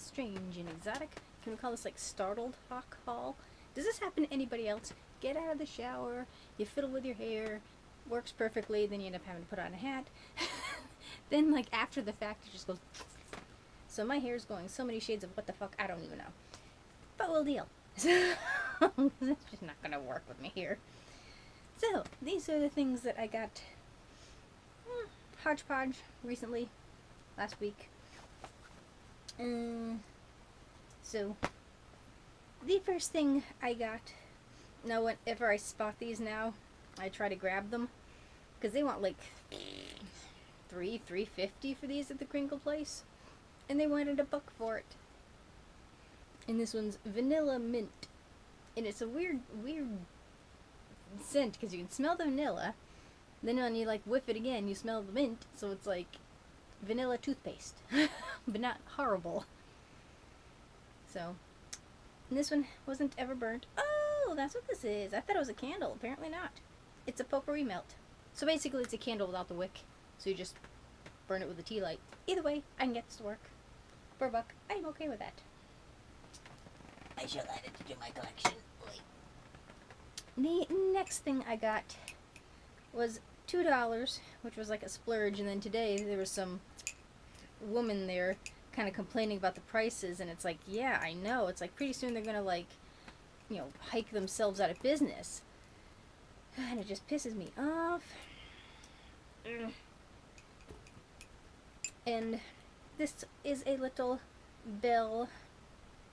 strange and exotic. Can we call this like startled hawk haul? Does this happen to anybody else? Get out of the shower, you fiddle with your hair, works perfectly, then you end up having to put on a hat. Then like after the fact it just goes. So my hair is going so many shades of what the fuck, I don't even know. But we'll deal. So it's just not gonna work with me here. So these are the things that I got hodgepodge recently, last week. So the first thing I got, now whenever I spot these now, I try to grab them, because they want like $3.50 for these at the Crinkle place, and they wanted $1 for it. And this one's vanilla mint, and it's a weird scent because you can smell the vanilla, then when you like whiff it again, you smell the mint, so it's like vanilla toothpaste, but not horrible. So, and this one wasn't ever burnt. Oh, that's what this is. I thought it was a candle. Apparently not. It's a potpourri melt. So basically it's a candle without the wick. So you just burn it with a tea light. Either way, I can get this to work. For $1, I'm okay with that. I shall add it to my collection. The next thing I got was $2, which was like a splurge, and then today there was some woman there kind of complaining about the prices, and it's like, yeah, I know. It's like pretty soon they're gonna like, you know, hike themselves out of business. And it just pisses me off. And this is a little bell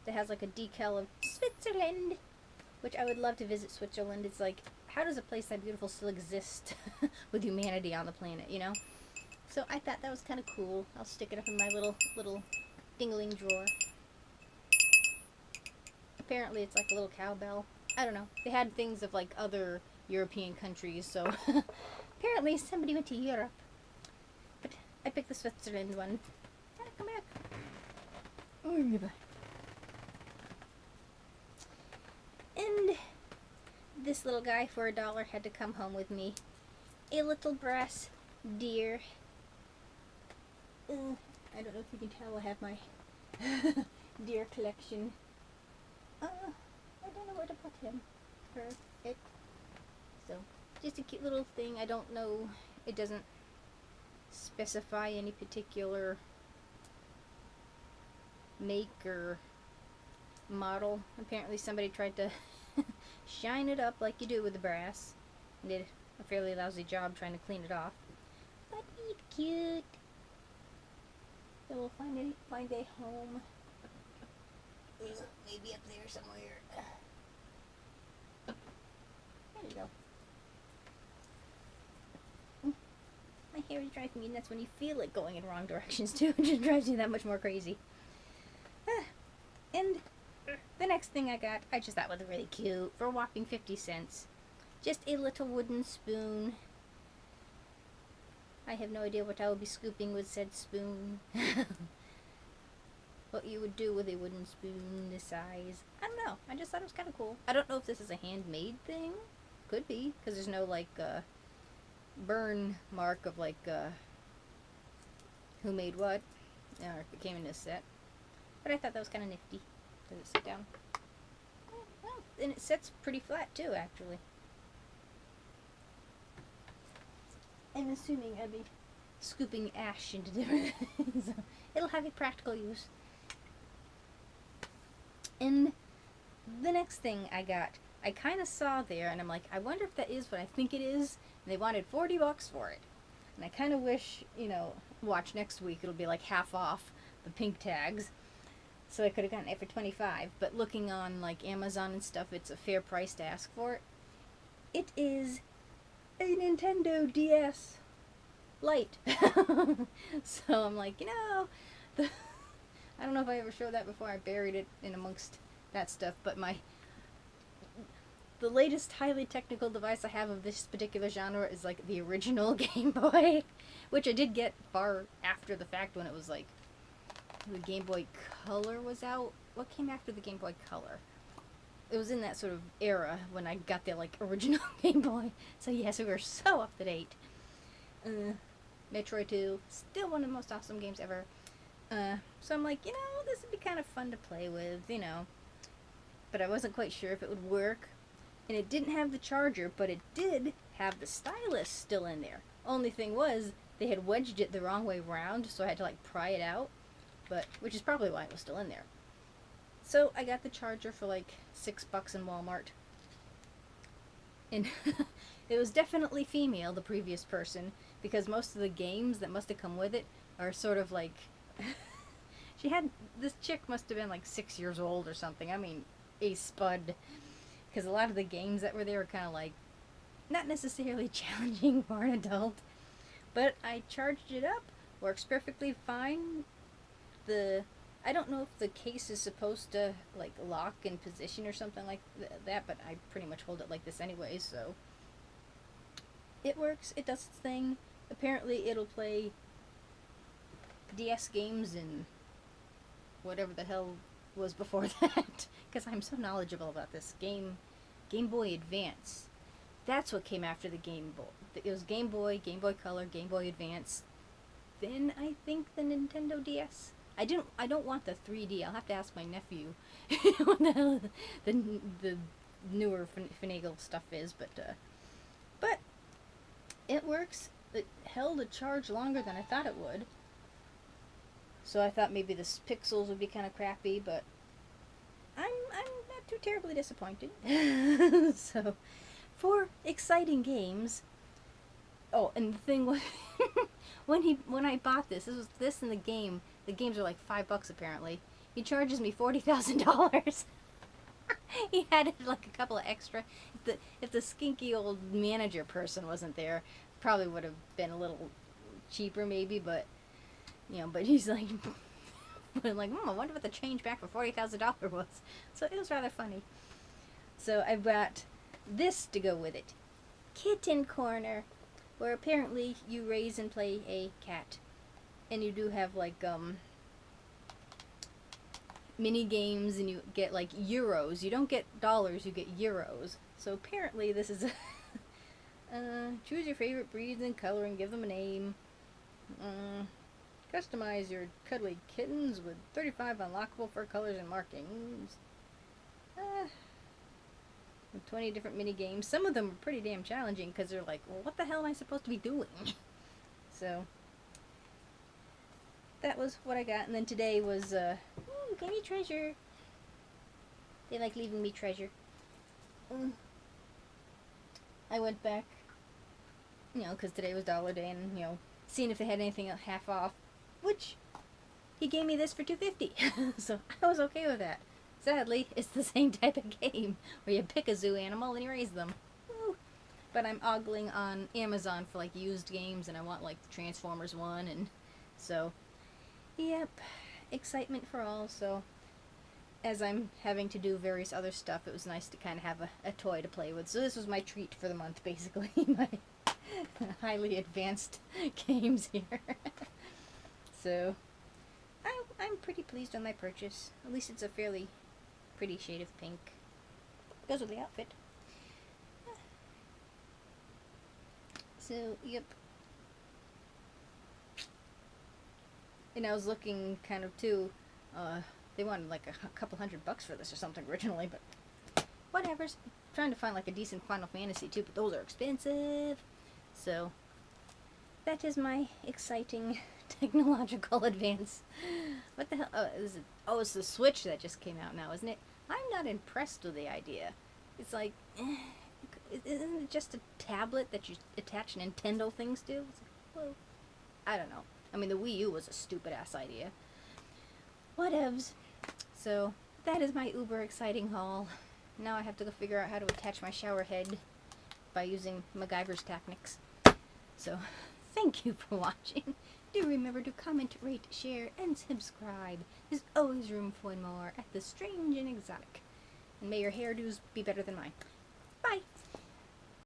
that has like a decal of Switzerland, which I would love to visit Switzerland. It's like, how does a place that beautiful still exist with humanity on the planet, you know? So I thought that was kind of cool. I'll stick it up in my little dingling drawer. Apparently it's like a little cowbell. I don't know. They had things of like other European countries, so apparently somebody went to Europe. But I picked the Switzerland one. Come back. And this little guy for $1 had to come home with me. A little brass deer. I don't know if you can tell, I have my deer collection. I don't know where to put him. Perfect. So, just a cute little thing. I don't know, it doesn't specify any particular make or model. Apparently somebody tried to shine it up like you do with the brass and did a fairly lousy job trying to clean it off. But it's cute. So we'll find a home. Maybe up there somewhere. There you go. My hair is driving me nuts when you feel it going in wrong directions too. It just drives me that much more crazy. And the next thing I got, I just thought was really cute, for a whopping 50 cents. Just a little wooden spoon. I have no idea what I would be scooping with said spoon. What you would do with a wooden spoon this size. I don't know. I just thought it was kind of cool. I don't know if this is a handmade thing. Could be, because there's no like burn mark of like who made what, or if it came in this set. But I thought that was kind of nifty. Does it sit down? Oh, and it sits pretty flat too, actually. I'm assuming I'll be scooping ash into different things. It'll have a practical use. And the next thing I got, I kind of saw there, and I'm like, I wonder if that is what I think it is. And they wanted $40 for it. And I kind of wish, you know, watch next week, it'll be like half off the pink tags. So I could have gotten it for $25. But looking on like Amazon and stuff, it's a fair price to ask for it. It is a Nintendo DS Lite. So I'm like, you know, I don't know if I ever showed that before. I buried it in amongst that stuff. But the latest highly technical device I have of this particular genre is like the original Game Boy, which I did get far after the fact when it was like the Game Boy Color was out. What came after the Game Boy Color? It was in that sort of era when I got the like original Game Boy. So yes, we were so up to date. Metroid 2, still one of the most awesome games ever. So I'm like, this would be kind of fun to play with. But I wasn't quite sure if it would work. And it didn't have the charger, but it did have the stylus still in there. Only thing was, they had wedged it the wrong way around, so I had to like pry it out, which is probably why it was still in there. So I got the charger for like $6 in Walmart. And it was definitely female, the previous person, because most of the games that must have come with it are sort of like this chick must have been like 6 years old or something. I mean, a spud. Because a lot of the games that were there were kind of like, not necessarily challenging for an adult. But I charged it up. Works perfectly fine. I don't know if the case is supposed to like lock in position or something like that, but I pretty much hold it like this anyway, so it works. It does its thing. Apparently it'll play DS games and whatever the hell was before that, because I'm so knowledgeable about this Game Boy Advance. That's what came after the Game Boy. It was Game Boy, Game Boy Color, Game Boy Advance. Then I think the Nintendo DS. I don't want the 3D. I'll have to ask my nephew what the hell the newer finagle stuff is, but it works. It held a charge longer than I thought it would. So I thought maybe the pixels would be kind of crappy, but I'm not too terribly disappointed. So, for exciting games. Oh, and the thing was, when I bought this was this and the game. The games are like $5 apparently. He charges me $40,000. He added like a couple of extra. If the skinky old manager person wasn't there, probably would have been a little cheaper maybe. But but he's like, I wonder what the change back for $40,000 was. So it was rather funny. So I've got this to go with it. Kitten Corner, where apparently you raise and play a cat. And you do have like mini games, and you get like euros. You don't get dollars, you get euros. So apparently this is choose your favorite breeds and color and give them a name. Customize your cuddly kittens with 35 unlockable fur colors and markings. With 20 different mini games. Some of them are pretty damn challenging because they're like, well, what the hell am I supposed to be doing? So that was what I got. And then today was, give me treasure. They like leaving me treasure. I went back, because today was Dollar Day, and, seeing if they had anything half off, which he gave me this for $2.50. So I was okay with that. Sadly, it's the same type of game where you pick a zoo animal and you raise them. Woo. But I'm ogling on Amazon for like used games, and I want like Transformers 1, and so yep, excitement for all. So as I'm having to do various other stuff, it was nice to kind of have a toy to play with. So this was my treat for the month, basically. My highly advanced games here. So I'm pretty pleased on my purchase. At least it's a fairly pretty shade of pink. Goes with the outfit. So, yep. And I was looking kind of too, they wanted like a couple $100 for this or something originally, but whatever's. Trying to find like a decent Final Fantasy too, but those are expensive. So, that is my exciting technological advance. What the hell? Oh, it's the Switch that just came out now, isn't it? I'm not impressed with the idea. It's like, isn't it just a tablet that you attach Nintendo things to? It's like, well, I don't know. I mean, the Wii U was a stupid-ass idea. Whatevs. So, that is my uber exciting haul. Now I have to go figure out how to attach my shower head by using MacGyver's techniques. So, thank you for watching. Do remember to comment, rate, share, and subscribe. There's always room for more at The Strange and Exotic. And may your hairdos be better than mine. Bye!